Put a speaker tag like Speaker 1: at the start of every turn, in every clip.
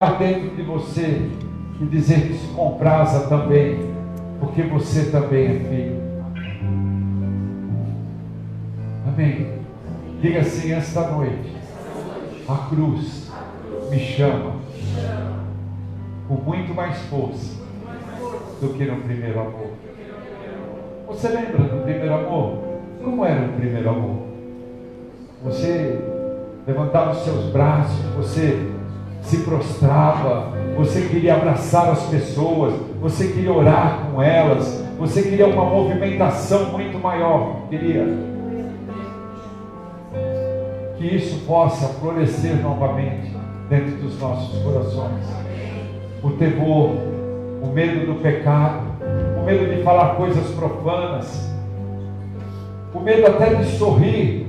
Speaker 1: dentro de você e dizer que se comprasa também, porque você também é filho. Amém. Diga assim: esta noite a cruz me chama com muito mais força do que no primeiro amor. Você lembra do primeiro amor? Como era o primeiro amor? Você levantava os seus braços, você se prostrava, você queria abraçar as pessoas, você queria orar com elas, você queria uma movimentação muito maior. Queria que isso possa florescer novamente dentro dos nossos corações. O temor, o medo do pecado, o medo de falar coisas profanas, o medo até de sorrir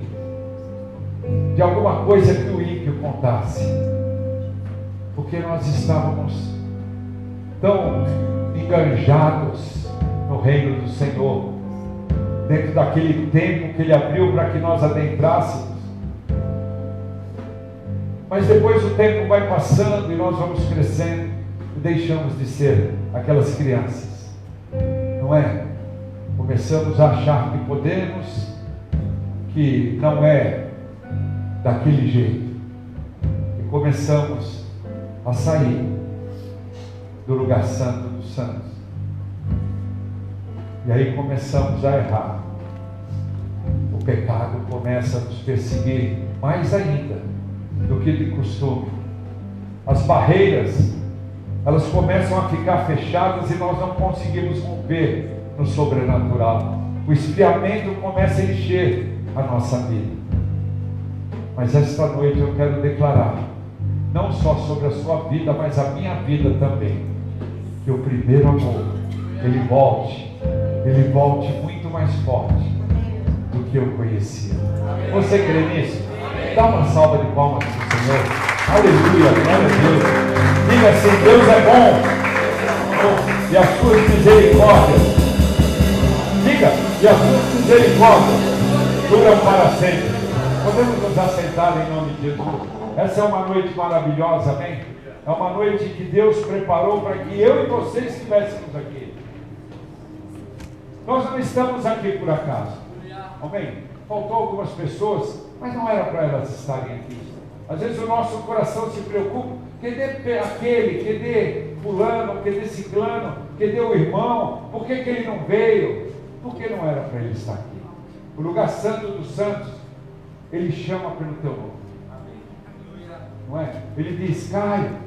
Speaker 1: de alguma coisa que o ímpio contasse, porque nós estávamos tão enganjados no reino do Senhor, dentro daquele tempo que Ele abriu para que nós adentrássemos. Mas depois o tempo vai passando e nós vamos crescendo e deixamos de ser aquelas crianças, não é? Começamos a achar que podemos, que não é daquele jeito, e começamos a sair do lugar santo dos santos, e aí começamos a errar. O pecado começa a nos perseguir mais ainda do que de costume. As barreiras, elas começam a ficar fechadas e nós não conseguimos romper no sobrenatural. O esfriamento começa a encher a nossa vida. Mas esta noite eu quero declarar, não só sobre a sua vida, mas a minha vida também, que o primeiro amor, ele volte muito mais forte do que eu conhecia. Você crê nisso? Dá uma salva de palmas para o Senhor. Aleluia, glória a Deus. Diga assim: Deus é bom, e as suas misericórdias, diga, e as suas misericórdias duram para sempre. Podemos nos assentar em nome de Jesus. Essa é uma noite maravilhosa, amém? É uma noite que Deus preparou para que eu e você estivéssemos aqui. Nós não estamos aqui por acaso, amém? Faltou algumas pessoas, mas não era para elas estarem aqui. Às vezes o nosso coração se preocupa: cadê aquele, cadê fulano, cadê ciclano, cadê o irmão, por que ele não veio? Porque não era para ele estar aqui. O lugar santo dos santos, ele chama pelo teu nome, não é? Ele diz: Caio,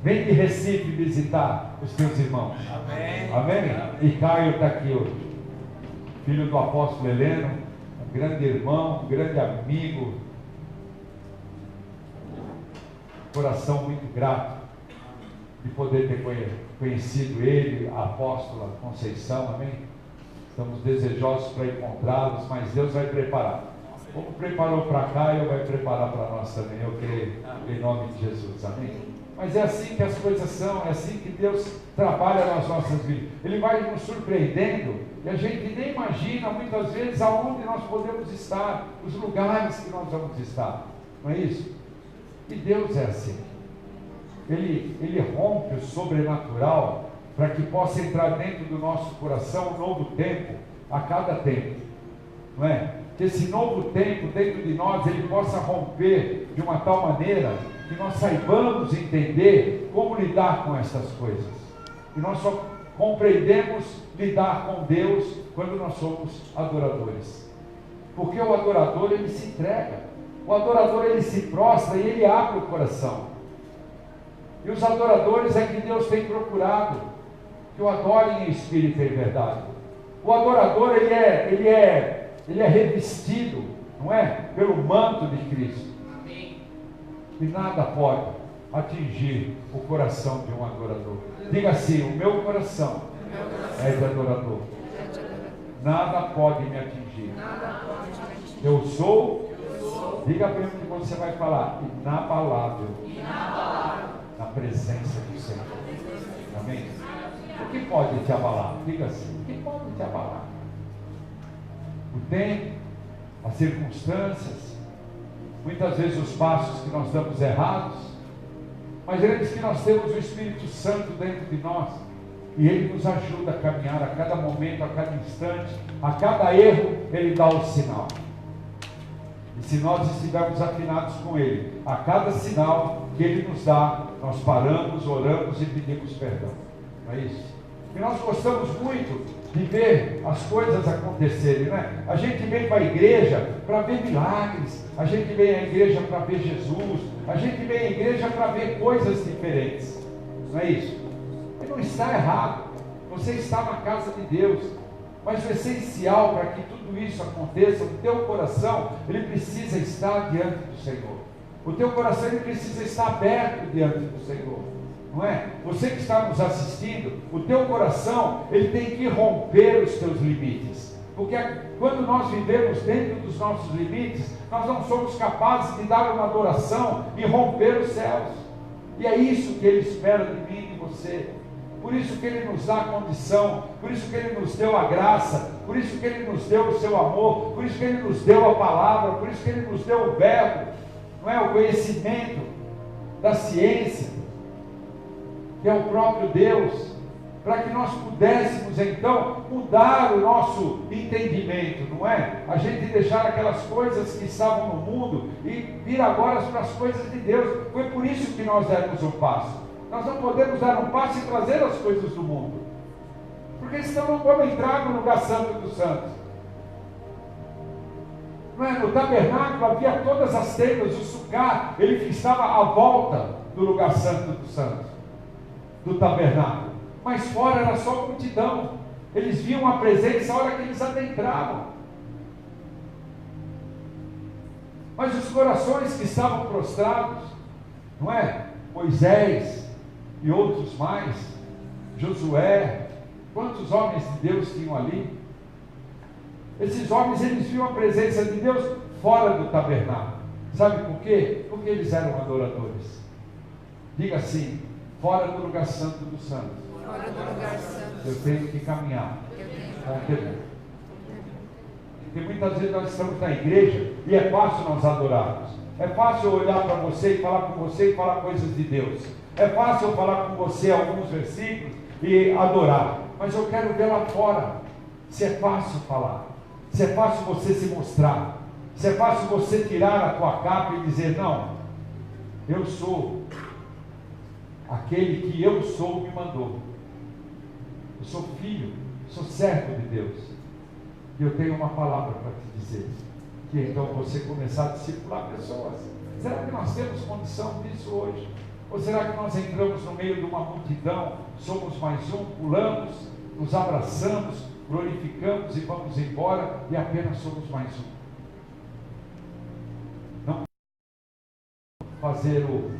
Speaker 1: vem de Recife visitar os teus irmãos. Amém? Amém? E Caio está aqui hoje, filho do apóstolo Heleno, um grande irmão, um grande amigo, coração muito grato de poder ter conhecido ele, a apóstola Conceição, amém? Estamos desejosos para encontrá-los, mas Deus vai preparar. Como preparou para cá, Ele vai preparar para nós também, eu creio, em nome de Jesus, amém? Mas é assim que as coisas são, é assim que Deus trabalha nas nossas vidas. Ele vai nos surpreendendo e a gente nem imagina muitas vezes aonde nós podemos estar, os lugares que nós vamos estar, não é isso? E Deus é assim. Ele rompe o sobrenatural para que possa entrar dentro do nosso coração um novo tempo a cada tempo, não é? Que esse novo tempo dentro de nós, ele possa romper de uma tal maneira que nós saibamos entender como lidar com essas coisas. E nós só compreendemos lidar com Deus quando nós somos adoradores. Porque o adorador, ele se entrega. O adorador, ele se prostra e ele abre o coração. E os adoradores é que Deus tem procurado, que o adorem em espírito e em verdade. O adorador, ele é revestido, não é? Pelo manto de Cristo. E nada pode atingir o coração de um adorador. Diga assim: o meu coração é de adorador. Nada pode me atingir. Eu sou, diga bem o que você vai falar: inabalável na presença do Senhor. Amém? O que pode te abalar? Diga assim: o que pode te abalar? O tempo, as circunstâncias, muitas vezes os passos que nós damos errados, Mas ele diz que nós temos o Espírito Santo dentro de nós, e ele nos ajuda a caminhar a cada momento, a cada instante, a cada erro, ele dá o sinal. E se nós estivermos afinados com ele, a cada sinal que ele nos dá, nós paramos, oramos e pedimos perdão. Não é isso? E nós gostamos muito de ver as coisas acontecerem, né? A gente vem para a igreja para ver milagres, a gente vem à igreja para ver Jesus, a gente vem à igreja para ver coisas diferentes. Não é isso? E não está errado. Você está na casa de Deus. Mas o essencial para que tudo isso aconteça, o teu coração, ele precisa estar diante do Senhor. O teu coração, ele precisa estar aberto diante do Senhor. Não é? Você que está nos assistindo, o teu coração, ele tem que romper os teus limites. Porque quando nós vivemos dentro dos nossos limites, nós não somos capazes de dar uma adoração e romper os céus. E é isso que ele espera de mim e de você. Por isso que ele nos dá a condição, por isso que ele nos deu a graça, por isso que ele nos deu o seu amor, por isso que ele nos deu a palavra, por isso que ele nos deu o verbo, não é? O conhecimento da ciência, que é o próprio Deus, para que nós pudéssemos então mudar o nosso entendimento, não é? A gente deixar aquelas coisas que estavam no mundo e vir agora para as coisas de Deus. Foi por isso que nós demos um passo. Nós não podemos dar um passo e trazer as coisas do mundo, porque senão não vamos entrar no lugar santo dos santos. Não é? No tabernáculo havia todas as tendas, o sucá, ele estava à volta do lugar santo dos santos, do tabernáculo, mas fora era só multidão. Eles viam a presença a hora que eles adentravam. Mas os corações que estavam prostrados, não é? Moisés e outros mais, Josué, quantos homens de Deus tinham ali? Esses homens, eles viam a presença de Deus fora do tabernáculo. Sabe por quê? Porque eles eram adoradores. Diga assim: fora do lugar santo dos santos,
Speaker 2: Fora do lugar santo,
Speaker 1: eu tenho que caminhar com temor. Porque muitas vezes nós estamos na igreja e é fácil nós adorarmos. É fácil eu olhar para você e falar com você e falar coisas de Deus. É fácil eu falar com você alguns versículos e adorar. Mas eu quero ver lá fora se é fácil falar, se é fácil você se mostrar, se é fácil você tirar a tua capa e dizer: não, eu sou aquele que eu sou me mandou. Eu sou filho, sou servo de Deus. E eu tenho uma palavra para te dizer. Que então você começar a discipular pessoas. Será que nós temos condição disso hoje? Ou será que nós entramos no meio de uma multidão, somos mais um, pulamos, nos abraçamos, glorificamos e vamos embora e apenas somos mais um? Não fazer o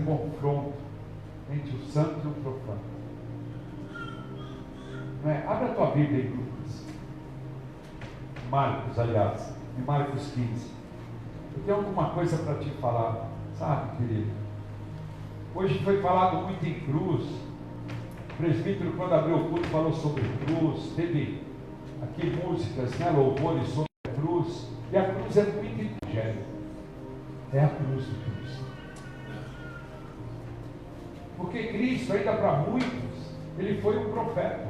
Speaker 1: confronto entre o santo e o profano. Não é? Abre a tua Bíblia em Lucas. Marcos, aliás, em Marcos 15. Eu tenho alguma coisa para te falar, sabe, querido? Hoje foi falado muito em cruz. O presbítero, quando abriu o culto, falou sobre cruz. Teve aqui músicas, né, louvores sobre a cruz. E a cruz é muito evangelho. É a cruz de Cristo. Porque Cristo, ainda para muitos, ele foi um profeta.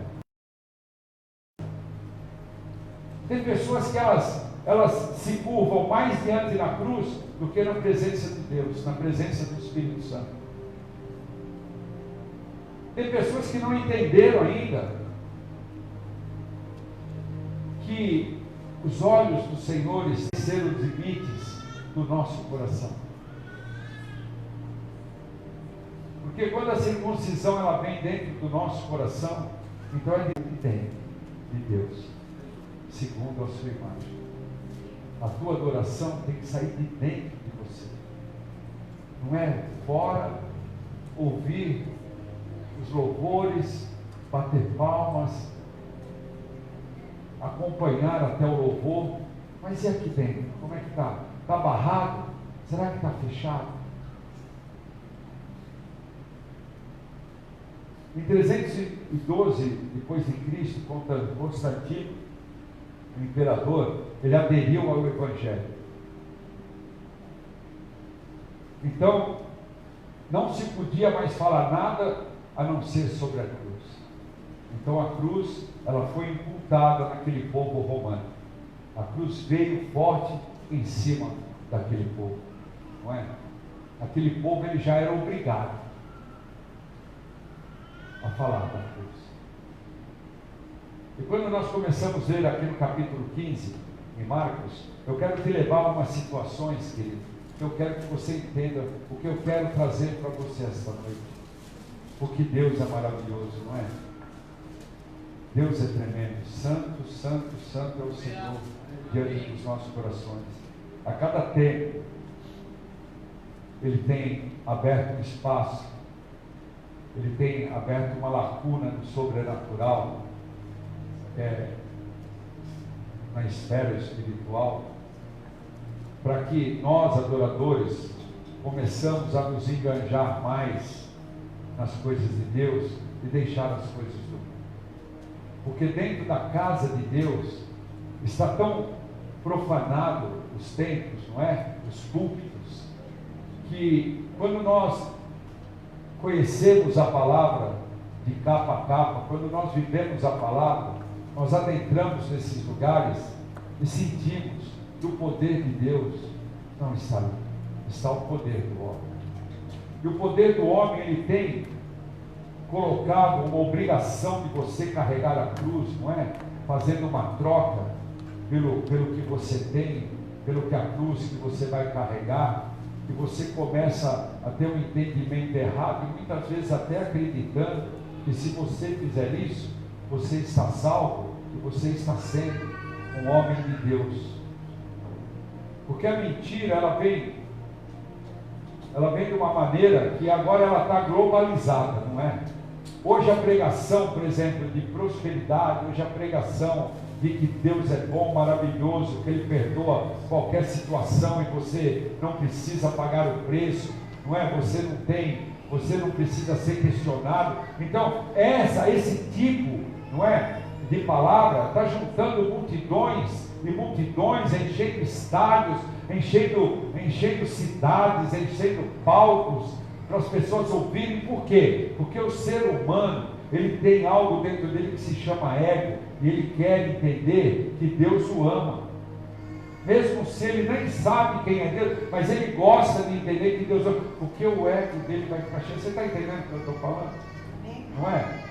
Speaker 1: Tem pessoas que elas se curvam mais diante da cruz do que na presença de Deus, na presença do Espírito Santo. Tem pessoas que não entenderam ainda que os olhos do Senhor esqueceram os limites do nosso coração. Porque quando a circuncisão ela vem dentro do nosso coração, então é dentro de Deus, segundo a sua imagem. A tua adoração tem que sair de dentro de você. Não é fora, ouvir os louvores, bater palmas, acompanhar até o louvor, mas e aqui dentro? Como é que está? Está barrado? Será que está fechado? Em 312 depois de Cristo, Constantino, o imperador, ele aderiu ao Evangelho. Então, não se podia mais falar nada a não ser sobre a cruz. Então a cruz, ela foi imputada naquele povo romano. A cruz veio forte em cima daquele povo, não é? Aquele povo, ele já era obrigado a falar da cruz. E quando nós começamos a ler aqui no capítulo 15, em Marcos, eu quero te levar a umas situações, querido, que eu quero que você entenda o que eu quero trazer para você esta noite. Porque Deus é maravilhoso, não é? Deus é tremendo. Santo, santo, santo é o Senhor diante dos nossos corações. A cada tempo, Ele tem aberto um espaço, Ele tem aberto uma lacuna no sobrenatural, na esfera espiritual, para que nós, adoradores, começamos a nos enganjar mais nas coisas de Deus e deixar as coisas do mundo. Porque dentro da casa de Deus está tão profanado os templos, não é? Os púlpitos, que quando nós conhecemos a palavra de capa a capa, quando nós vivemos a palavra, nós adentramos nesses lugares e sentimos que o poder de Deus não está ali, está o poder do homem. E o poder do homem, ele tem colocado uma obrigação de você carregar a cruz, não é? Fazendo uma troca pelo que você tem, pelo que a cruz que você vai carregar, e você começa a ter um entendimento errado, e muitas vezes até acreditando que se você fizer isso, você está salvo, e você está sendo um homem de Deus. Porque a mentira, ela vem de uma maneira que agora ela está globalizada, não é? Hoje a pregação, por exemplo, de prosperidade, hoje a pregação de que Deus é bom, maravilhoso, que Ele perdoa qualquer situação e você não precisa pagar o preço, não é? Você não precisa ser questionado. Então, esse tipo, não é, de palavra está juntando multidões e multidões, enchendo estádios, enchendo cidades, enchendo palcos para as pessoas ouvirem. Por quê? Porque o ser humano, ele tem algo dentro dele que se chama ego, e ele quer entender que Deus o ama, mesmo se ele nem sabe quem é Deus, mas ele gosta de entender que Deus ama, porque o ego dele vai ficar cheio. Você está entendendo o que eu estou falando? Não é?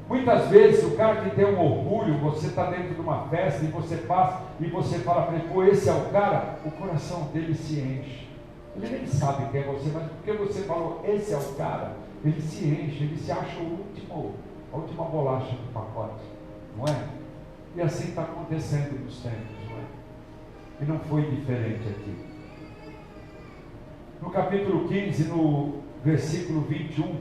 Speaker 1: Muitas vezes o cara que tem um orgulho, você está dentro de uma festa e você passa e você fala para ele, pô, esse é o cara, o coração dele se enche. Ele nem sabe quem é você, mas porque você falou, esse é o cara, ele se enche, ele se acha a última bolacha do pacote, não é? E assim está acontecendo nos tempos, não é? E não foi diferente aqui. No capítulo 15, no versículo 21,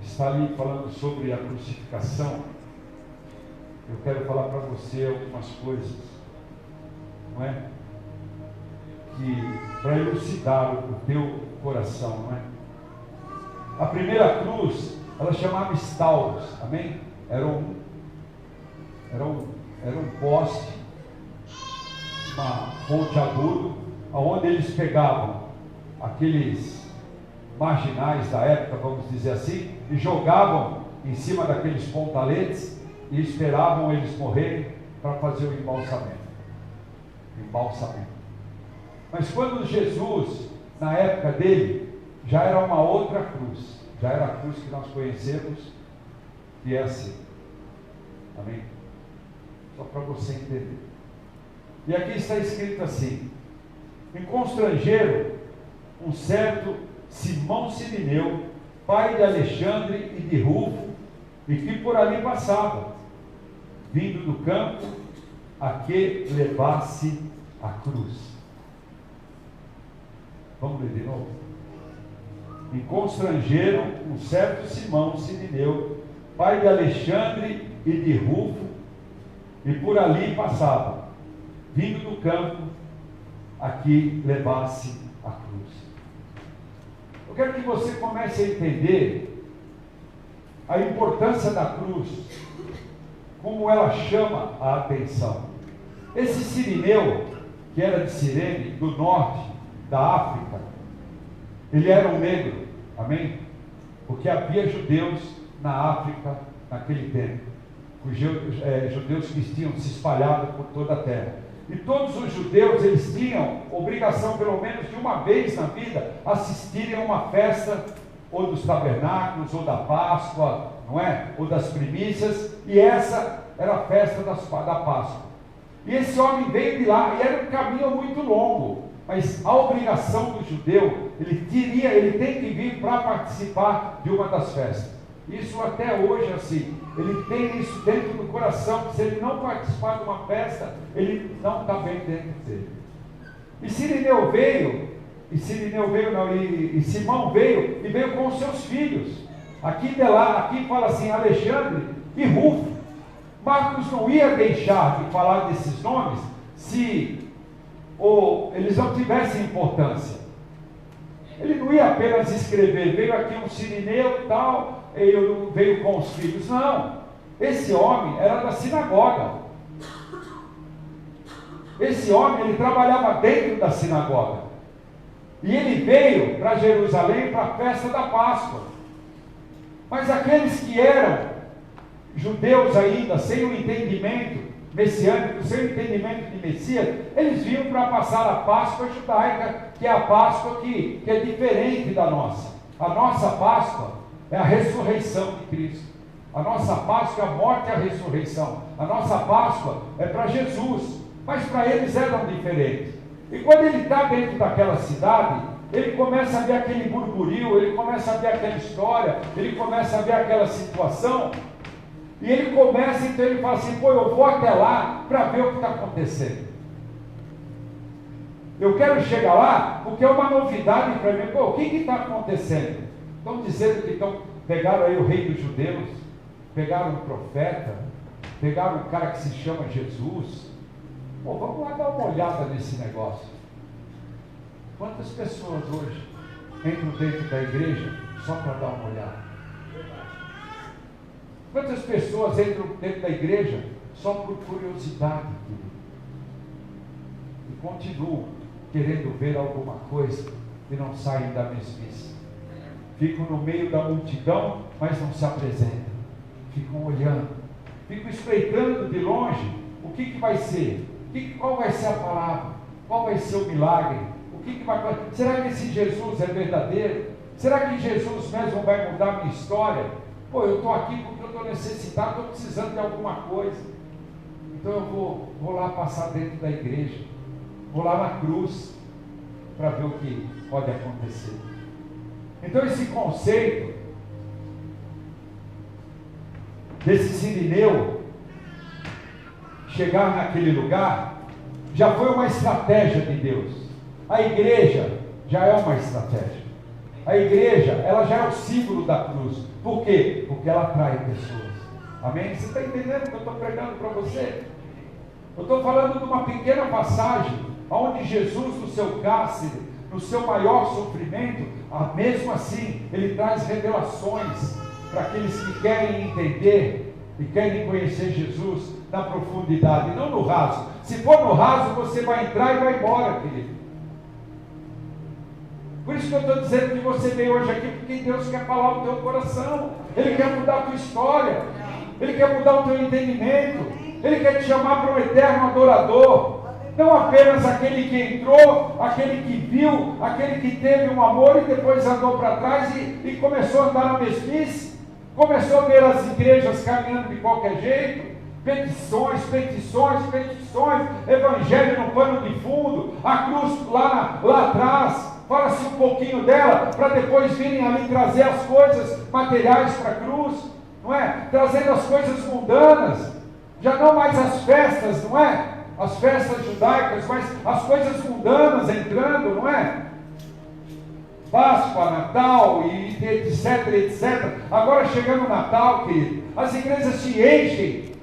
Speaker 1: está ali falando sobre a crucificação. Eu quero falar para você algumas coisas, não é? Que para elucidar o teu coração, não é? A primeira cruz, ela chamava Estauros, amém? Era um poste, uma fonte agudo, aonde eles pegavam aqueles marginais da época, vamos dizer assim, e jogavam em cima daqueles pontaletes e esperavam eles morrerem para fazer o embalsamento. Mas quando Jesus, na época dele, já era uma outra cruz, já era a cruz que nós conhecemos, que é assim, amém? Só para você entender. E aqui está escrito assim: em constrangeram um certo Simão Cirineu, pai de Alexandre e de Rufo, e que por ali passava, vindo do campo, a que levasse a cruz. Vamos ler de novo? E constrangeram um certo Simão Cirineu, pai de Alexandre e de Rufo, e por ali passava, vindo do campo, a que levasse a cruz. Eu quero que você comece a entender a importância da cruz, como ela chama a atenção. Esse Cirineu, que era de Cirene, do norte da África, Ele era um negro, amém? Porque havia judeus na África naquele tempo, os judeus que tinham se espalhado por toda a terra. E todos os judeus, eles tinham obrigação, pelo menos de uma vez na vida, assistirem a uma festa, ou dos tabernáculos, ou da Páscoa, não é? Ou das primícias, e essa era a festa da Páscoa. E esse homem veio de lá, e era um caminho muito longo, mas a obrigação do judeu, ele tem que vir para participar de uma das festas. Isso até hoje assim, ele tem isso dentro do coração, que se ele não participar de uma festa, ele não está bem dentro dele. E Simão veio, e Simão veio, e veio com os seus filhos. Aqui fala assim, Alexandre e Rufo. Marcos não ia deixar de falar desses nomes, se eles não tivessem importância. Ele não ia apenas escrever, veio aqui um sirineu e tal, ele veio com os filhos. Não, esse homem era da sinagoga. Esse homem, ele trabalhava dentro da sinagoga. E ele veio para Jerusalém para a festa da Páscoa. Mas aqueles que eram judeus ainda, sem o entendimento messiânico, sem o entendimento de Messias, eles vinham para passar a Páscoa judaica, que é a Páscoa que é diferente da nossa. A nossa Páscoa é a ressurreição de Cristo. A nossa Páscoa é a morte e a ressurreição. A nossa Páscoa é para Jesus, mas para eles eram diferentes. E quando ele está dentro daquela cidade, ele começa a ver aquele burburinho, ele começa a ver aquela história, ele começa a ver aquela situação, e ele começa, então ele fala assim, eu vou até lá para ver o que está acontecendo. Eu quero chegar lá, porque é uma novidade para mim. O que está acontecendo? Estão dizendo que pegaram aí o rei dos judeus, pegaram um profeta, pegaram um cara que se chama Jesus. Vamos lá dar uma olhada nesse negócio. Quantas pessoas hoje entram dentro da igreja só para dar uma olhada? Quantas pessoas entram dentro da igreja só por curiosidade, querido? E continuam querendo ver alguma coisa e não saem da mesmice. Ficam no meio da multidão, mas não se apresentam. Ficam olhando, ficam espreitando de longe o que vai ser. Qual vai ser a palavra? Qual vai ser o milagre? Será que esse Jesus é verdadeiro? Será que Jesus mesmo vai mudar a minha história? Eu estou aqui porque eu estou necessitado, estou precisando de alguma coisa. Então eu vou lá passar dentro da igreja, vou lá na cruz, para ver o que pode acontecer. Então esse conceito desse sirineu chegar naquele lugar, já foi uma estratégia de Deus. A igreja já é uma estratégia. A igreja, ela já é o símbolo da cruz. Por quê? Porque ela atrai pessoas. Amém? Você está entendendo o que eu estou pregando para você? Eu estou falando de uma pequena passagem, onde Jesus, no seu cárcere, no seu maior sofrimento, mesmo assim, ele traz revelações para aqueles que querem entender e querem conhecer Jesus na profundidade, não no raso. Se for no raso, você vai entrar e vai embora, querido. Por isso que eu estou dizendo que você veio hoje aqui, porque Deus quer falar o teu coração. Ele quer mudar a tua história. Ele quer mudar o teu entendimento. Ele quer te chamar para um eterno adorador. Não apenas aquele que entrou, aquele que viu, aquele que teve um amor e depois andou para trás e começou a andar na mesmice. Começou a ver as igrejas caminhando de qualquer jeito. Petições, evangelho no pano de fundo, a cruz lá atrás. Fala-se um pouquinho dela, para depois virem ali trazer as coisas materiais para a cruz, não é? Trazendo as coisas mundanas, já não mais as festas, não é? As festas judaicas, mas as coisas mundanas entrando, não é? Páscoa, Natal, e etc. Agora chegando o Natal, querido, as igrejas se enchem,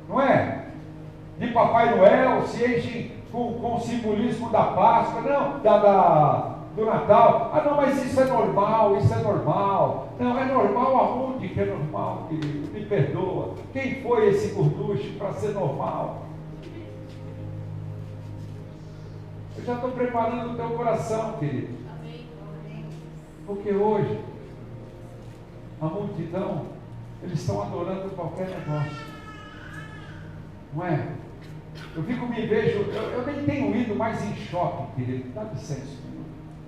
Speaker 1: não é? De Papai Noel, se enchem com o simbolismo da Páscoa, não, do Natal. Não, mas isso é normal. Não, é normal aonde que é normal, querido? Me perdoa. Quem foi esse gorducho para ser normal? Eu já estou preparando o teu coração, querido. Porque hoje, a multidão, eles estão adorando qualquer negócio. Não é? Eu me vejo, eu nem tenho ido mais em shopping, querido. Dá licença,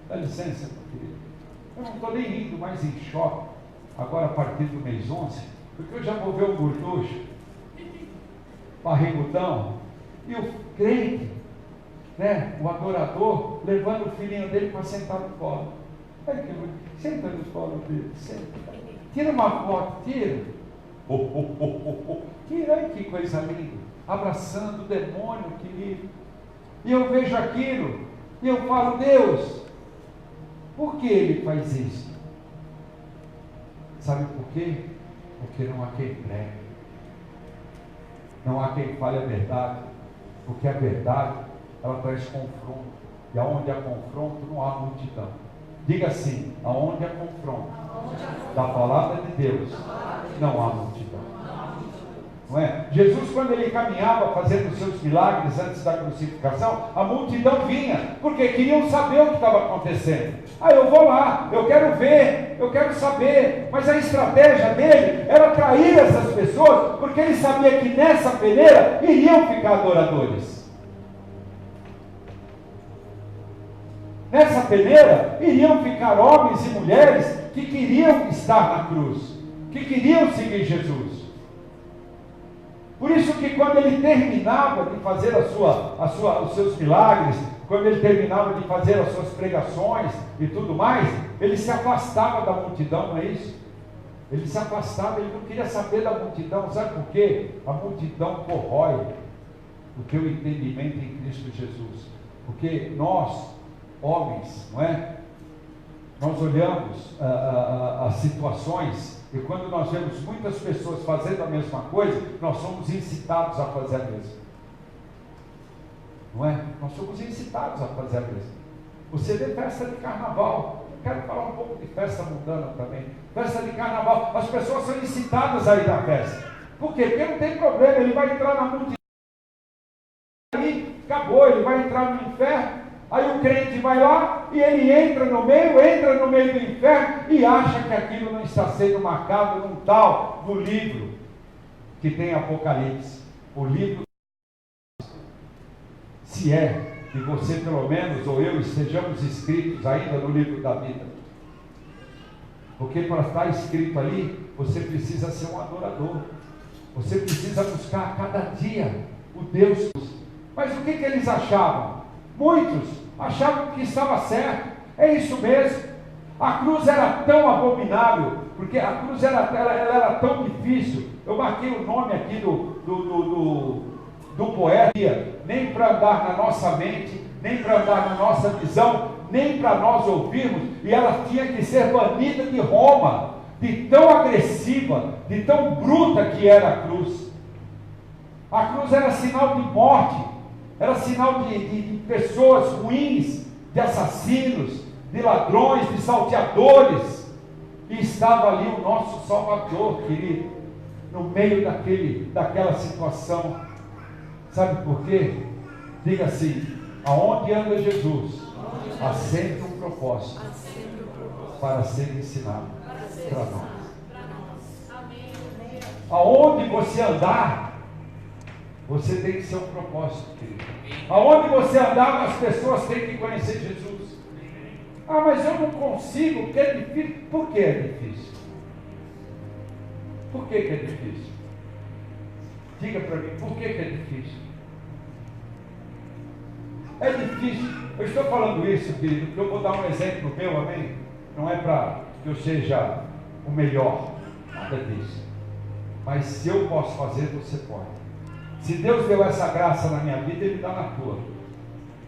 Speaker 1: dá licença, meu querido. Eu não estou nem indo mais em shopping, agora a partir do mês 11, porque eu já vou ver um gorducho, barrigudão, e o crente, né, o adorador, levando o filhinho dele para sentar no colo. Aí, senta no colo dele, senta. Tira uma foto, tira. Tira, ai, que coisa linda. Abraçando o demônio, querido. E eu vejo aquilo, e eu falo, Deus, por que ele faz isso? Sabe por quê? Porque não há quem pregue. Não há quem fale a verdade. Porque a verdade, ela traz confronto. E aonde há confronto, não há multidão. Diga assim, aonde há confronto da palavra de Deus, não há multidão. Não é? Jesus, quando ele caminhava fazendo os seus milagres antes da crucificação, a multidão vinha, porque queriam saber o que estava acontecendo. Eu vou lá, eu quero ver, eu quero saber. Mas a estratégia dele era atrair essas pessoas, porque ele sabia que nessa peneira iriam ficar adoradores. Nessa peneira iriam ficar homens e mulheres que queriam estar na cruz, que queriam seguir Jesus. Por isso que quando ele terminava de fazer os seus milagres, quando ele terminava de fazer as suas pregações e tudo mais, ele se afastava da multidão, não é isso? Ele se afastava, ele não queria saber da multidão. Sabe por quê? A multidão corrói o teu entendimento em Cristo Jesus. Porque nós, homens, não é? Nós olhamos as situações, e quando nós vemos muitas pessoas fazendo a mesma coisa, nós somos incitados a fazer a mesma. Não é? Nós somos incitados a fazer a mesma. Você vê festa de carnaval. Eu quero falar um pouco de festa mundana também. Festa de carnaval. As pessoas são incitadas a ir na festa. Por quê? Porque não tem problema. Ele vai entrar na multidão. Aí acabou. Ele vai entrar no inferno. Aí o crente vai lá e ele entra no meio do inferno e acha que aquilo não está sendo marcado num tal do livro que tem Apocalipse. O livro, se é que você pelo menos, ou eu, estejamos escritos ainda no livro da vida. Porque para estar escrito ali, você precisa ser um adorador. Você precisa buscar a cada dia o Deus. Mas o que eles achavam? Muitos achavam que estava certo. É isso mesmo. A cruz era tão abominável, porque a cruz ela era tão difícil. Eu marquei o nome aqui do poeta. Nem para andar na nossa mente, nem para andar na nossa visão, nem para nós ouvirmos. E ela tinha que ser banida de Roma, de tão agressiva, de tão bruta que era a cruz. A cruz era sinal de morte. Era sinal de pessoas ruins, de assassinos, de ladrões, de salteadores. E estava ali o nosso Salvador, querido, no meio daquela situação. Sabe por quê? Diga assim, aonde anda Jesus, há sempre um propósito para ser ensinado para nós. Aonde você andar, você tem que ser um propósito, querido. Aonde você andar, as pessoas têm que conhecer Jesus. Mas eu não consigo, porque é difícil. Por que é difícil? Por que é difícil? Diga para mim, por que é difícil? É difícil. Eu estou falando isso, querido, porque eu vou dar um exemplo meu, amém? Não é para que eu seja o melhor, nada disso. Mas se eu posso fazer, você pode. Se Deus deu essa graça na minha vida, Ele dá na tua.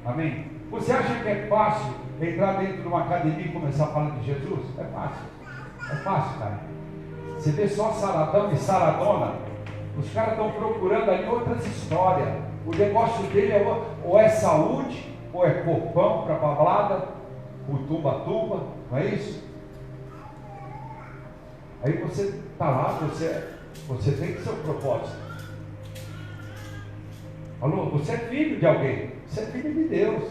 Speaker 1: Amém? Você acha que é fácil entrar dentro de uma academia e começar a falar de Jesus? É fácil. É fácil, cara. Você vê só saradão e saradona. Os caras estão procurando ali outras histórias. O negócio dele ou é saúde, ou é corpão para balada, o tuba-tuba, não é isso? Aí você está lá, você tem que ser um propósito. Alô, você é filho de alguém, você é filho de Deus.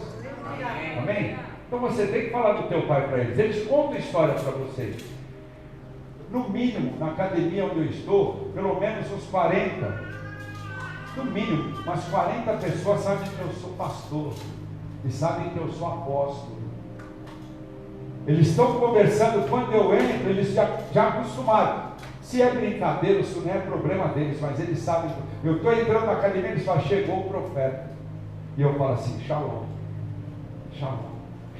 Speaker 1: Amém? Então você tem que falar do teu pai para eles. Eles contam história para vocês. No mínimo, na academia onde eu estou, pelo menos uns 40, no mínimo, umas 40 pessoas sabem que eu sou pastor e sabem que eu sou apóstolo. Eles estão conversando, quando eu entro, eles já acostumaram. Se é brincadeira, isso não é problema deles, mas eles sabem. Eu estou entrando na academia, eles falam, chegou o profeta. E eu falo assim, shalom, shalom,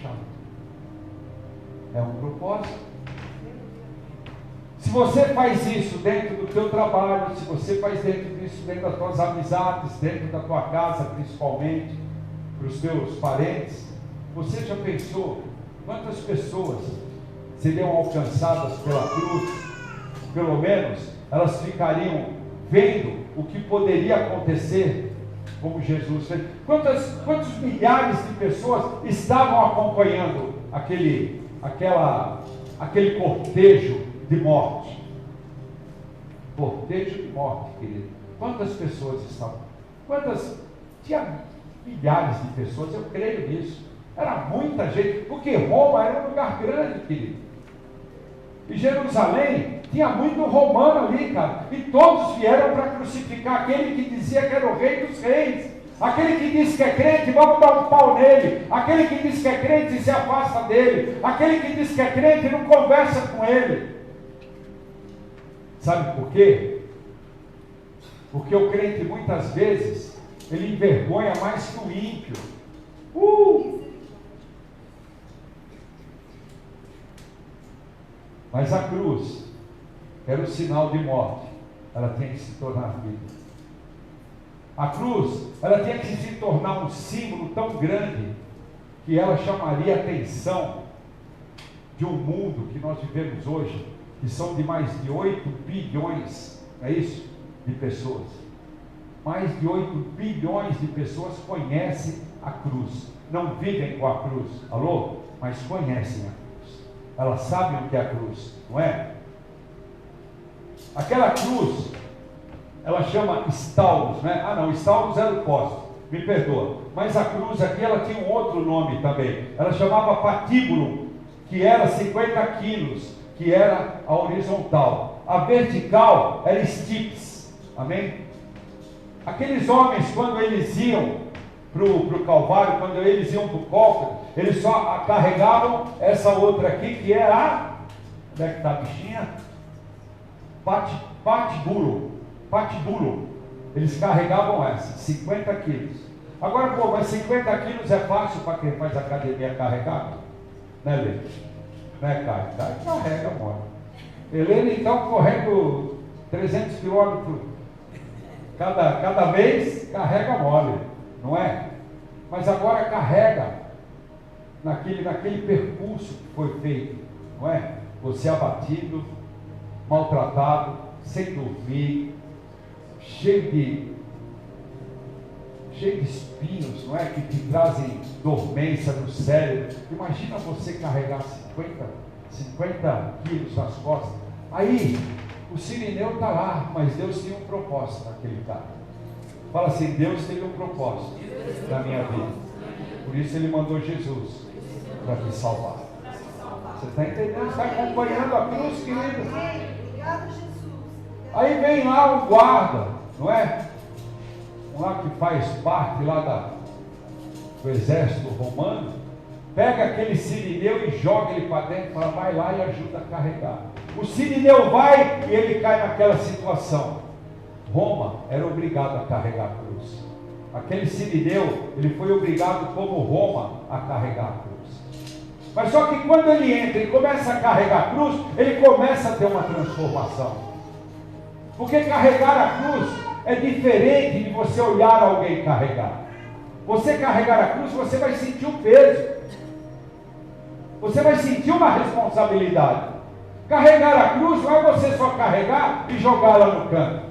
Speaker 1: shalom. É um propósito. Se você faz isso dentro do teu trabalho, se você faz isso dentro das tuas amizades, dentro da tua casa principalmente, para os teus parentes, você já pensou quantas pessoas seriam alcançadas pela cruz? Pelo menos elas ficariam vendo o que poderia acontecer como Jesus fez. Quantos milhares de pessoas estavam acompanhando aquele cortejo de morte? Cortejo de morte, querido. Quantas pessoas estavam? Tinha milhares de pessoas, eu creio nisso. Era muita gente, porque Roma era um lugar grande, querido. E Jerusalém tinha muito romano ali, cara. E todos vieram para crucificar aquele que dizia que era o rei dos reis. Aquele que diz que é crente, vamos dar um pau nele. Aquele que diz que é crente, se afasta dele. Aquele que diz que é crente, não conversa com ele. Sabe por quê? Porque o crente muitas vezes ele envergonha mais que o ímpio. Mas a cruz era o sinal de morte. Ela tinha que se tornar vida. A cruz, ela tinha que se tornar um símbolo tão grande que ela chamaria a atenção de um mundo que nós vivemos hoje, que são de mais de 8 bilhões, não é isso? De pessoas. Mais de 8 bilhões de pessoas conhecem a cruz. Não vivem com a cruz, alô? Mas conhecem a cruz. Elas sabem o que é a cruz, não é? Aquela cruz, ela chama Stauros, né? Ah não, Stauros era o poste, me perdoa. Mas a cruz aqui, ela tinha um outro nome também. Ela chamava patíbulo, que era 50 quilos, que era a horizontal. A vertical era stipes, amém? Aqueles homens, quando eles iam para o Calvário, quando eles iam para o Cólcaro, eles só carregavam essa outra aqui, que é a... Onde é que está a bichinha? Patibulo. Eles carregavam essa, 50 quilos. Agora, pô, mas 50 quilos é fácil para quem faz academia carregar? Né, Lê? Né, Caio? Caio carrega, mano. Helena, então, correndo 300 quilômetros cada mês, carrega mole, não é? Mas agora carrega naquele percurso que foi feito, não é? Você abatido, maltratado, sem dormir, cheio de espinhos, não é? Que te trazem dormência no cérebro. Imagina você carregar 50 quilos nas costas. Aí, o Sirineu está lá, mas Deus tinha um propósito naquele cara. Fala assim, Deus teve um propósito na minha vida. Por isso Ele mandou Jesus para me salvar. Você está entendendo? Está acompanhando a cruz, querido?
Speaker 3: Obrigado, Jesus.
Speaker 1: Aí vem lá um guarda, não é? Um lá que faz parte lá do exército romano, pega aquele sirineu e joga ele para dentro, fala, vai lá e ajuda a carregar. O sirineu vai e ele cai naquela situação. Roma era obrigado a carregar a cruz. Aquele sirineu, ele foi obrigado como Roma a carregar a cruz. Mas só que quando ele entra e começa a carregar a cruz, ele começa a ter uma transformação. Porque carregar a cruz é diferente de você olhar alguém carregar. Você carregar a cruz, você vai sentir um peso. Você vai sentir uma responsabilidade. Carregar a cruz não é você só carregar e jogá-la no canto.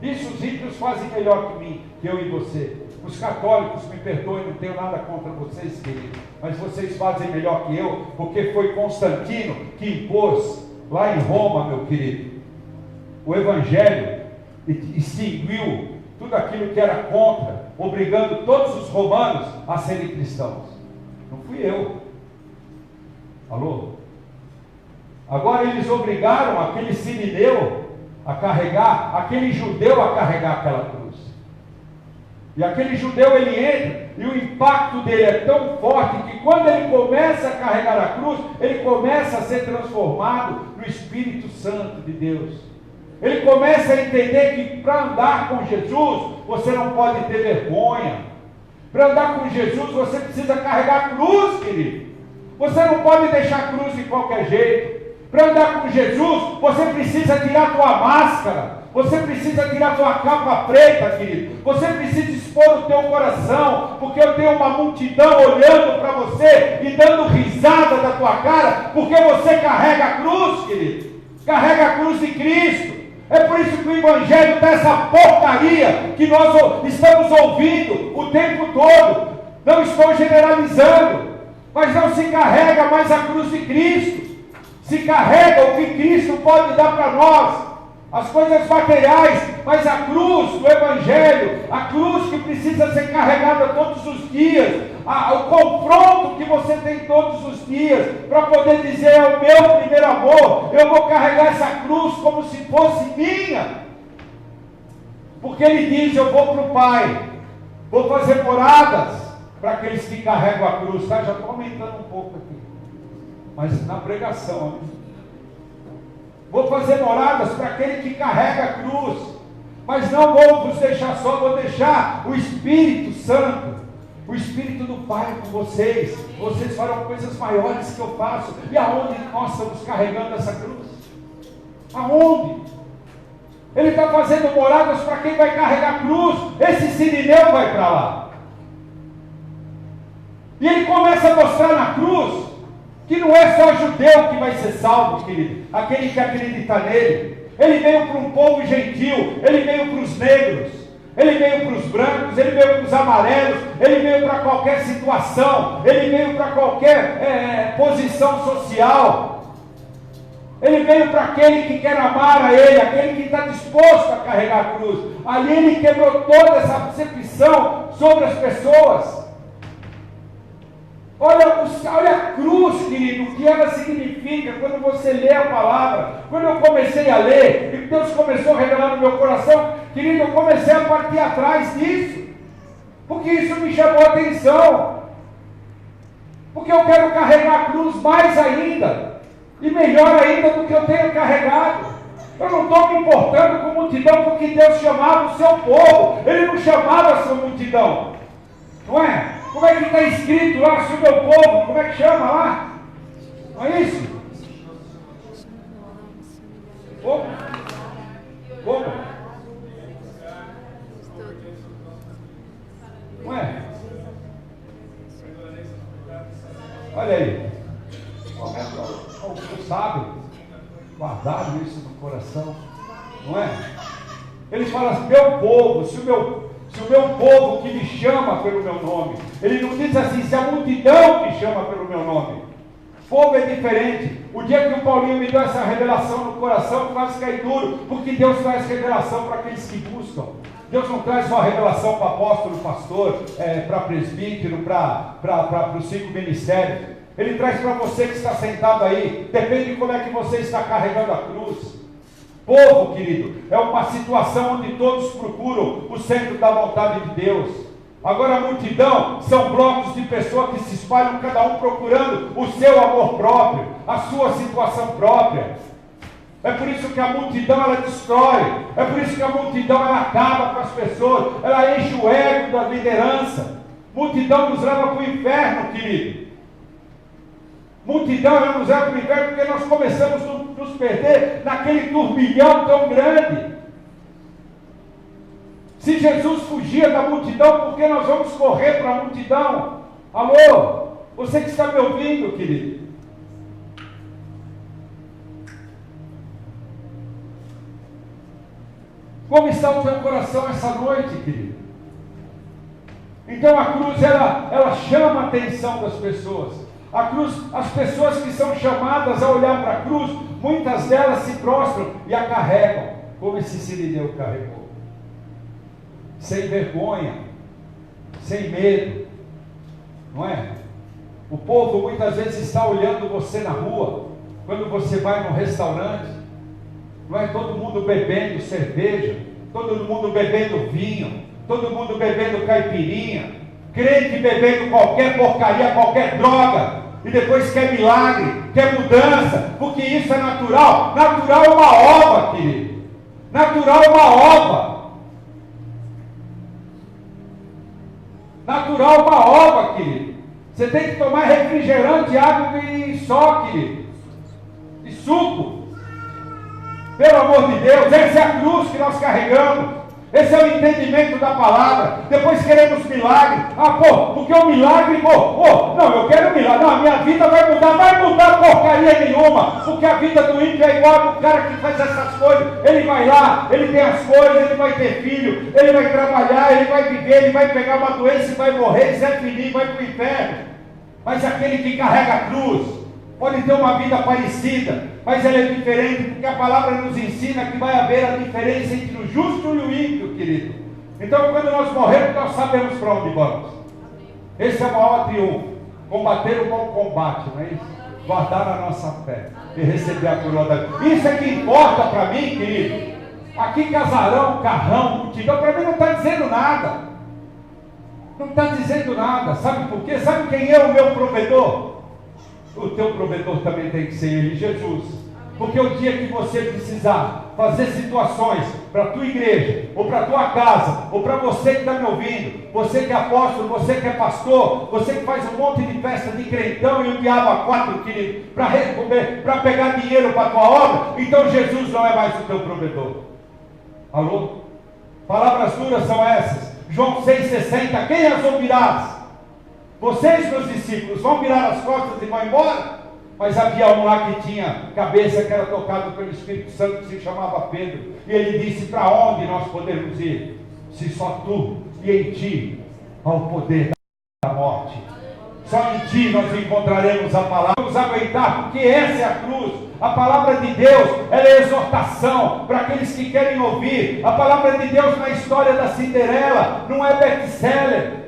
Speaker 1: Isso os ímpios fazem melhor que mim, que eu e você. Os católicos, me perdoem, não tenho nada contra vocês, queridos, mas vocês fazem melhor que eu, porque foi Constantino que impôs lá em Roma, meu querido, o Evangelho, e extinguiu tudo aquilo que era contra, obrigando todos os romanos a serem cristãos. Não fui eu, Alô? Agora eles obrigaram aquele sirineu a carregar, aquele judeu a carregar aquela cruz. E aquele judeu, ele entra, e o impacto dele é tão forte que quando ele começa a carregar a cruz, ele começa a ser transformado no Espírito Santo de Deus. Ele começa a entender que para andar com Jesus, você não pode ter vergonha. Para andar com Jesus, você precisa carregar a cruz, querido. Você não pode deixar a cruz de qualquer jeito. Para andar com Jesus, você precisa tirar a tua máscara. Você precisa tirar a tua capa preta, querido. Você precisa expor o teu coração, porque eu tenho uma multidão olhando para você e dando risada da tua cara, porque você carrega a cruz, querido. Carrega a cruz de Cristo. É por isso que o Evangelho está essa porcaria que nós estamos ouvindo o tempo todo. Não estou generalizando, mas não se carrega mais a cruz de Cristo. Se carrega o que Cristo pode dar para nós. As coisas materiais, mas a cruz do Evangelho, a cruz que precisa ser carregada todos os dias, o confronto que você tem todos os dias, para poder dizer, é o meu primeiro amor, eu vou carregar essa cruz como se fosse minha, porque ele diz, eu vou para o Pai, vou fazer moradas para aqueles que carregam a cruz, tá? Já estou aumentando um pouco aqui, mas na pregação, vou fazer moradas para aquele que carrega a cruz, mas não vou vos deixar só, vou deixar o Espírito Santo, o Espírito do Pai com vocês. Vocês farão coisas maiores que eu faço. E aonde nós estamos carregando essa cruz? Aonde? Ele está fazendo moradas para quem vai carregar a cruz. Esse sirineu vai para lá. E ele começa a mostrar na cruz que não é só judeu que vai ser salvo, querido, aquele que acredita nele. Ele veio para um povo gentil, ele veio para os negros, ele veio para os brancos, ele veio para os amarelos, ele veio para qualquer situação, ele veio para qualquer posição social. Ele veio para aquele que quer amar a ele, aquele que está disposto a carregar a cruz. Ali ele quebrou toda essa percepção sobre as pessoas. Olha a cruz, querido, o que ela significa quando você lê a palavra. Quando eu comecei a ler, e Deus começou a revelar no meu coração, querido, eu comecei a partir atrás disso, porque isso me chamou a atenção, porque eu quero carregar a cruz mais ainda, e melhor ainda do que eu tenho carregado. Eu não estou me importando com multidão, porque Deus chamava o seu povo, Ele não chamava a sua multidão, não é? Como é que está escrito lá, se o meu povo, como é que chama lá? Não é isso? Como? Como? Não é? Olha aí. Você sabe, guardaram isso no coração, não é? Ele fala assim, meu povo, se o meu povo que me chama pelo meu nome, ele não diz assim, se a multidão que chama pelo meu nome. Povo é diferente. O dia que o Paulinho me deu essa revelação no coração, quase caí duro, porque Deus traz revelação para aqueles que buscam. Deus não traz só revelação para apóstolo, pastor, para presbítero, para os 5 ministérios. Ele traz para você que está sentado aí, depende de como é que você está carregando a cruz. Povo, querido, é uma situação onde todos procuram o centro da vontade de Deus. Agora a multidão são blocos de pessoas que se espalham, cada um procurando o seu amor próprio, a sua situação própria. É por isso que a multidão ela destrói, é por isso que a multidão ela acaba com as pessoas, ela enche o ego da liderança. Multidão nos leva para o inferno, querido. Multidão ela nos leva para o inferno porque nós começamos a nos perder naquele turbilhão tão grande. Se Jesus fugia da multidão, por que nós vamos correr para a multidão? Alô? Você que está me ouvindo, querido? Como está o teu coração essa noite, querido? Então a cruz, ela chama a atenção das pessoas. A cruz, as pessoas que são chamadas a olhar para a cruz, muitas delas se prostram e a carregam, como esse sirineu carregou. Sem vergonha, sem medo, não é? O povo muitas vezes está olhando você na rua, quando você vai num restaurante, não é todo mundo bebendo cerveja, todo mundo bebendo vinho, todo mundo bebendo caipirinha, crente bebendo qualquer porcaria, qualquer droga, e depois quer milagre, quer mudança, porque isso é natural. Natural é uma ova, querido. Natural é uma ova. Natural é uma ova, querido. Você tem que tomar refrigerante, água e só, querido. E suco. Pelo amor de Deus, essa é a cruz que nós carregamos. Esse é o entendimento da palavra. Depois queremos milagre. Porque o milagre, não, eu quero milagre. Não, a minha vida vai mudar porcaria nenhuma. Porque a vida do ímpio é igual ao cara que faz essas coisas. Ele vai lá, ele tem as coisas, ele vai ter filho, ele vai trabalhar, ele vai viver, ele vai pegar uma doença e vai morrer, Zé Felipe vai para o inferno. Mas aquele que carrega a cruz pode ter uma vida parecida, mas ela é diferente, porque a palavra nos ensina que vai haver a diferença entre o justo e o ímpio, querido. Então, quando nós morrermos, nós sabemos para onde vamos. Esse é o maior triunfo. Combater o bom combate, não é isso? Guardar a nossa fé e receber a coroa da vida. Isso é que importa para mim, querido. Aqui casarão, carrão, multidão, para mim não está dizendo nada. Não está dizendo nada. Sabe por quê? Sabe quem é o meu provedor? O teu provedor também tem que ser Ele, Jesus. Porque o dia que você precisar fazer situações para a tua igreja, ou para a tua casa, ou para você que está me ouvindo, você que é apóstolo, você que é pastor, você que faz um monte de festa de crentão e o diabo a quatro, querido, para pegar dinheiro para a tua obra, então Jesus não é mais o teu provedor. Alô? Palavras duras são essas. João 6,60, quem as ouvirás? Vocês, meus discípulos, vão virar as costas e vão embora? Mas havia um lá que tinha cabeça que era tocado pelo Espírito Santo, que se chamava Pedro. E ele disse, para onde nós podemos ir? Se só tu e em ti há o poder da morte. Só em ti nós encontraremos a palavra. Vamos aguentar, porque essa é a cruz. A palavra de Deus, ela é exortação para aqueles que querem ouvir. A palavra de Deus na história da Cinderela não é best-seller.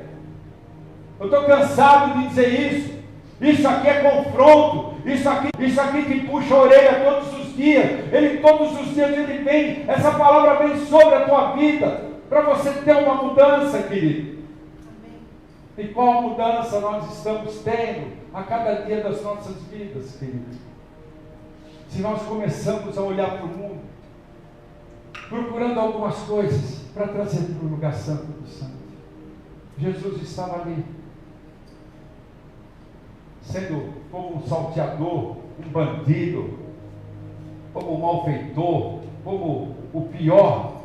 Speaker 1: Eu estou cansado de dizer isso. Isso aqui é confronto. Isso aqui te puxa a orelha todos os dias. Todos os dias ele vem. Essa palavra vem sobre a tua vida. Para você ter uma mudança, querido. E qual mudança nós estamos tendo a cada dia das nossas vidas, querido? Se nós começamos a olhar para o mundo, procurando algumas coisas para trazer para o lugar santo do santo. Jesus estava ali, sendo como um salteador, um bandido, como um malfeitor, como o pior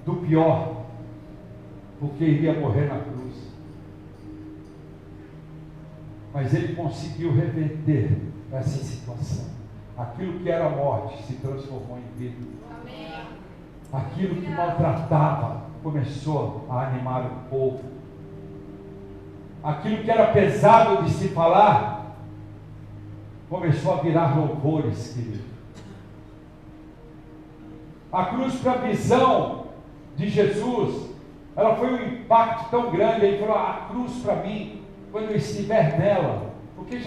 Speaker 1: do pior, porque iria morrer na cruz. Mas ele conseguiu reverter essa situação. Aquilo que era morte se transformou em vida. Amém. Aquilo que maltratava começou a animar o povo. Aquilo que era pesado de se falar começou a virar louvores, querido. A cruz, para a visão de Jesus, ela foi um impacto tão grande. Ele falou, a cruz para mim, quando eu estiver nela, porque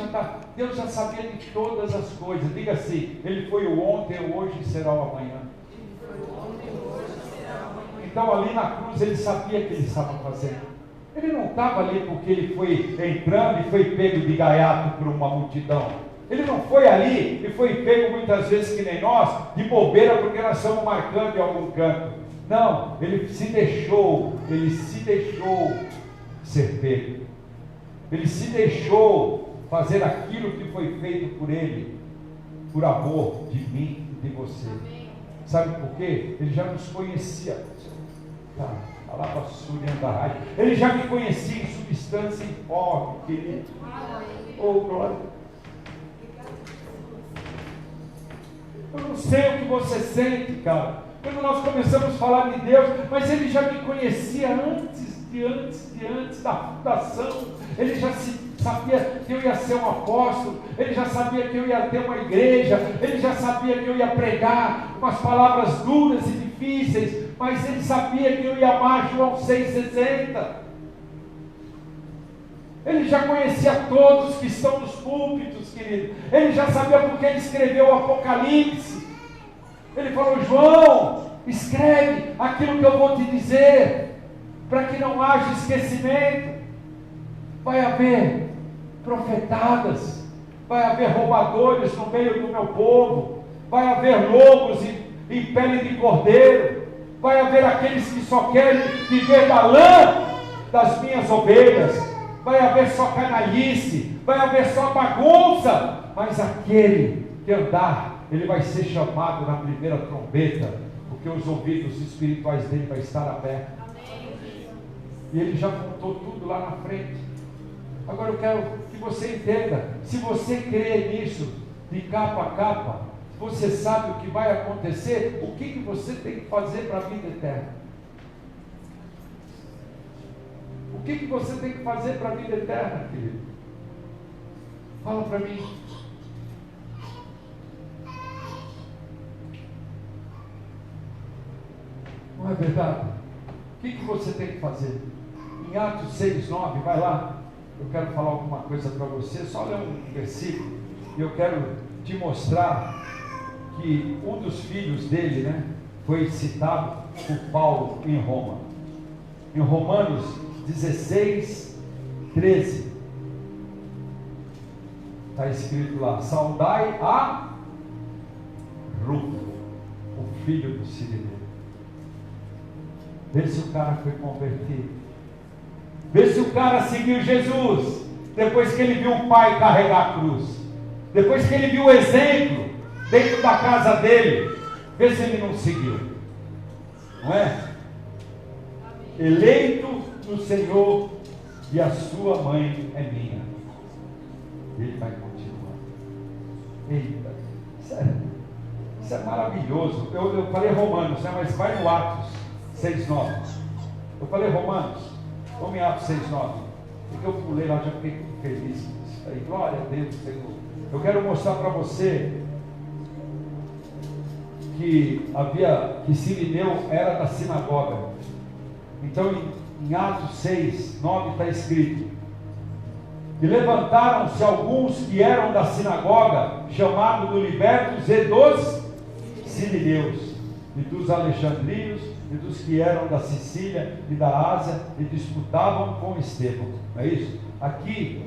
Speaker 1: Deus já sabia de todas as coisas. Diga assim, ele foi o ontem, o hoje e será o amanhã. Então ali na cruz ele sabia o que ele estava fazendo. Ele não estava ali porque ele foi entrando e foi pego de gaiato por uma multidão. Ele não foi ali e foi pego muitas vezes que nem nós, de bobeira porque nós estamos marcando em algum canto. Não, ele se deixou ser pego. Ele se deixou fazer aquilo que foi feito por ele, por amor de mim e de você. Amém. Sabe por quê? Ele já nos conhecia. Ele já me conhecia em substância e forma, querido. Oh, glória. Eu não sei o que você sente, cara, quando nós começamos a falar de Deus, mas ele já me conhecia antes da fundação. Ele já sabia que eu ia ser um apóstolo, ele já sabia que eu ia ter uma igreja, ele já sabia que eu ia pregar umas palavras duras e difíceis, mas ele sabia que eu ia amar João 6,60. Ele já conhecia todos que estão nos púlpitos, querido. Ele já sabia porque ele escreveu o Apocalipse. Ele falou: João, escreve aquilo que eu vou te dizer, para que não haja esquecimento. Vai haver profetadas, vai haver roubadores no meio do meu povo, vai haver lobos em pele de cordeiro, vai haver aqueles que só querem viver da lã das minhas ovelhas, vai haver só canalice, vai haver só bagunça, mas aquele que andar, ele vai ser chamado na primeira trombeta, porque os ouvidos espirituais dele vai estar abertos. E ele já contou tudo lá na frente. Agora eu quero que você entenda, se você crê nisso, de capa a capa, você sabe o que vai acontecer, o que você tem que fazer para a vida eterna. O que você tem que fazer para a vida eterna, querido? Fala para mim. Não é verdade? O que você tem que fazer? Em Atos 6:9, vai lá. Eu quero falar alguma coisa para você, só ler um versículo, e eu quero te mostrar que um dos filhos dele, né, foi citado por Paulo em Roma. Em Romanos 16:13, está escrito lá: saudai a Rufo, o filho do Sirineu. Vê se o cara foi convertido. Vê se o cara seguiu Jesus, depois que ele viu o pai carregar a cruz, depois que ele viu o exemplo dentro da casa dele. Vê se ele não seguiu, não é? Eleito no Senhor, e a sua mãe é minha. Ele vai continuar. Eita, isso é maravilhoso. Eu falei Romanos, né? Mas vai no Atos 6:9. Eu falei Romanos, vamos em Atos 6:9. Porque eu pulei lá, já fiquei feliz com isso aí. Glória a Deus, Senhor. Eu quero mostrar para você que Sirineu era da sinagoga. Então em Atos 6:9 está escrito: e levantaram-se alguns que eram da sinagoga, chamados do libertos e dos sirineus, e dos alexandrinos, e dos que eram da Sicília e da Ásia, e disputavam com Estevão. Não é isso? Aqui,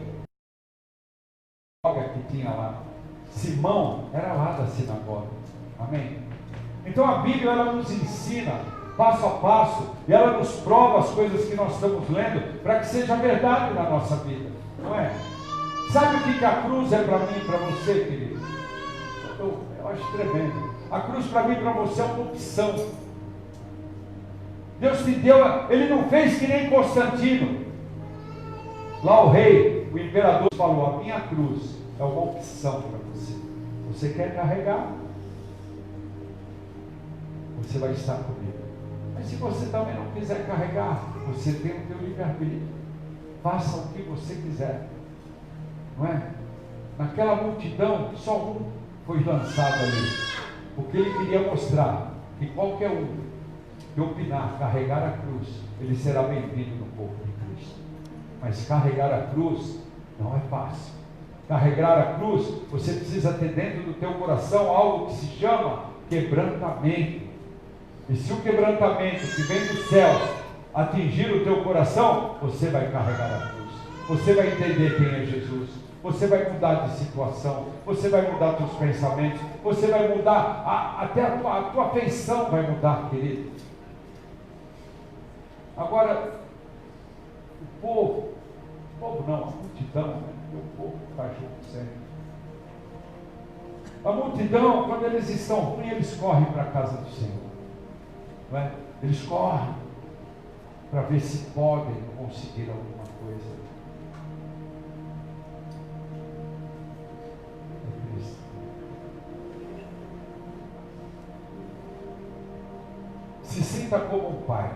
Speaker 1: que tinha lá, Simão era lá da sinagoga. Amém? Então a Bíblia, ela nos ensina passo a passo, e ela nos prova as coisas que nós estamos lendo, para que seja verdade na nossa vida, não é? Sabe o que a cruz é para mim e para você, querido? Eu acho tremendo. A cruz para mim e para você é uma opção. Deus te deu, Ele não fez que nem Constantino. Lá o rei, o imperador falou: a minha cruz é uma opção para você. Você quer carregar? Você vai estar comigo. Mas se você também não quiser carregar, você tem o teu livre-arbítrio. Faça o que você quiser. Não é? Naquela multidão, só um foi lançado ali. Porque ele queria mostrar que qualquer um que opinar carregar a cruz, ele será bem-vindo no corpo de Cristo. Mas carregar a cruz não é fácil. Carregar a cruz, você precisa ter dentro do teu coração algo que se chama quebrantamento. E se o quebrantamento que vem dos céus atingir o teu coração, você vai carregar a cruz. Você vai entender quem é Jesus. Você vai mudar de situação. Você vai mudar teus pensamentos. Você vai mudar, até a tua afeição vai mudar, querido. Agora, o povo não, a multidão, né? O povo está junto sempre. A multidão, quando eles estão ruins, eles correm para a casa do Senhor. Não é? Eles correm para ver se podem conseguir alguma coisa. É Cristo. Se sinta como um pai,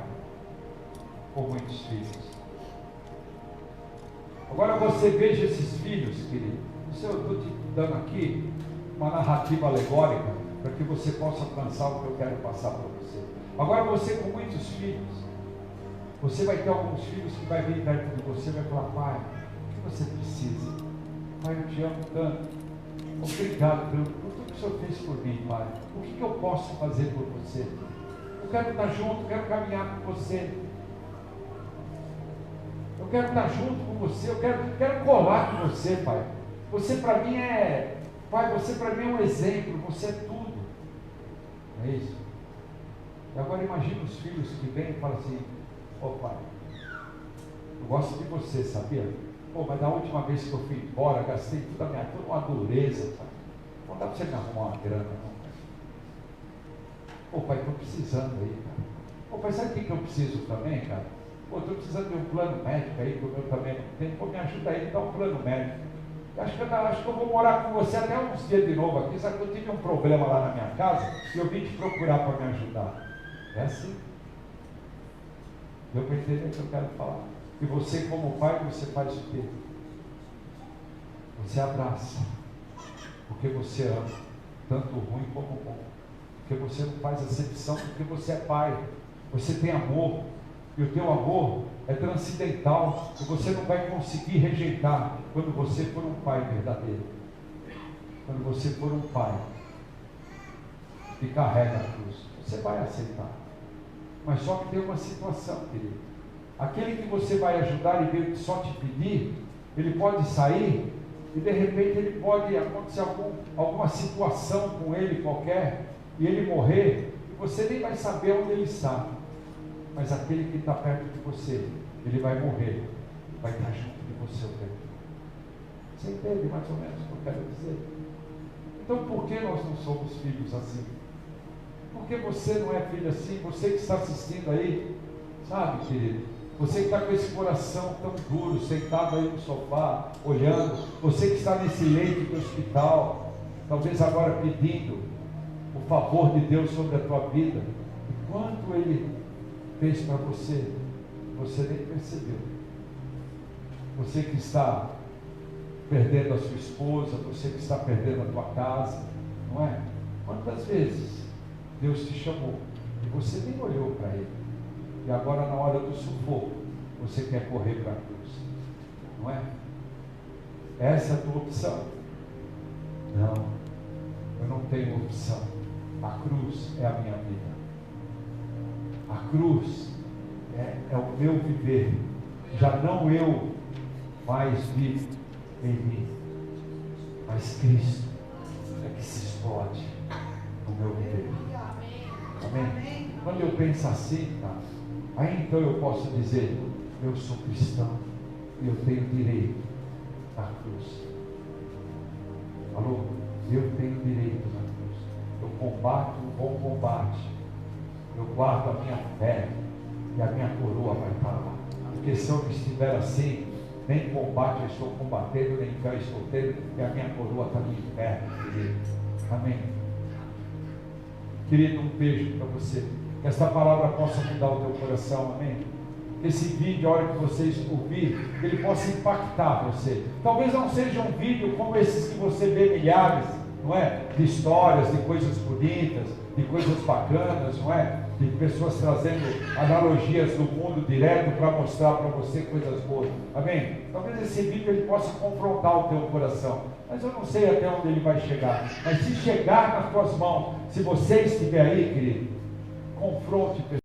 Speaker 1: com muitos filhos. Agora você veja esses filhos, querido. Eu estou te dando aqui uma narrativa alegórica para que você possa alcançar o que eu quero passar para você. Agora você com muitos filhos, você vai ter alguns filhos que vai vir perto de você e vai falar: pai, você precisa? Pai, eu te amo tanto. Obrigado por tudo que o Senhor fez por mim, Pai. O que eu posso fazer por você? Eu quero estar junto, quero caminhar com você. Eu quero estar junto com você, eu quero colar com você, Pai. Você para mim é, Pai, você para mim é um exemplo, você é tudo. Não é isso? E agora imagina os filhos que vêm e falam assim: ô Pai, eu gosto de você, sabia? Pô, mas da última vez que eu fui embora, gastei toda uma dureza, Pai. Não dá para você me arrumar uma grana, não, Pai. Pô, Pai, estou precisando aí, cara. Pô, Pai, sabe o que eu preciso também, cara? Pô, estou precisando de um plano médico aí, que o meu também não tem. Pô, me ajuda aí, me dá um plano médico. Acho que eu vou morar com você até uns dias de novo aqui. Sabe que eu tive um problema lá na minha casa e eu vim te procurar para me ajudar. É assim. Deu para entender o que eu quero falar? E você, como pai, você faz o quê? Você abraça. Porque você ama. Tanto o ruim como o bom. Porque você não faz acepção, porque você é pai. Você tem amor. E o teu amor é transcendental. E você não vai conseguir rejeitar quando você for um pai verdadeiro. Quando você for um pai que carrega a cruz, você vai aceitar. Mas só que tem uma situação, querido. Aquele que você vai ajudar e veio só te pedir, ele pode sair e de repente ele pode acontecer alguma situação com ele qualquer e ele morrer e você nem vai saber onde ele está. Mas aquele que está perto de você, ele vai morrer, vai estar junto de você o tempo. Você entende mais ou menos o que eu quero dizer? Então por que nós não somos filhos assim? Porque você não é filho assim, você que está assistindo aí, sabe, querido? Você que está com esse coração tão duro, sentado aí no sofá, olhando, você que está nesse leito do hospital, talvez agora pedindo o favor de Deus sobre a tua vida, e quanto Ele fez para você, você nem percebeu. Você que está perdendo a sua esposa, você que está perdendo a tua casa, não é? Quantas vezes Deus te chamou e você nem olhou para Ele, e agora na hora do sufoco você quer correr para a cruz, não é? Essa é a tua opção? Não, eu não tenho opção. A cruz é a minha vida. A cruz é o meu viver. Já não eu mais vivo em mim, mas Cristo é que se explode no meu viver. Amém? Quando eu penso assim, tá, aí então eu posso dizer: eu sou cristão e eu tenho direito à cruz. Alô? Eu tenho direito na cruz. Eu combato o bom combate. Eu guardo a minha fé e a minha coroa vai estar lá. Porque se eu não estiver assim, nem combate eu estou combatendo, nem fé eu estou tendo, e a minha coroa está no inferno, querido. Amém? Querido, um beijo para você. Que esta palavra possa mudar o teu coração, amém? Que esse vídeo, a hora que vocês ouvir, ele possa impactar você. Talvez não seja um vídeo como esses que você vê milhares, não é? De histórias, de coisas bonitas, de coisas bacanas, não é? De pessoas trazendo analogias do mundo direto para mostrar para você coisas boas. Amém? Talvez esse vídeo ele possa confrontar o teu coração. Mas eu não sei até onde ele vai chegar. Mas se chegar nas tuas mãos, se você estiver aí, querido, confronte pessoas.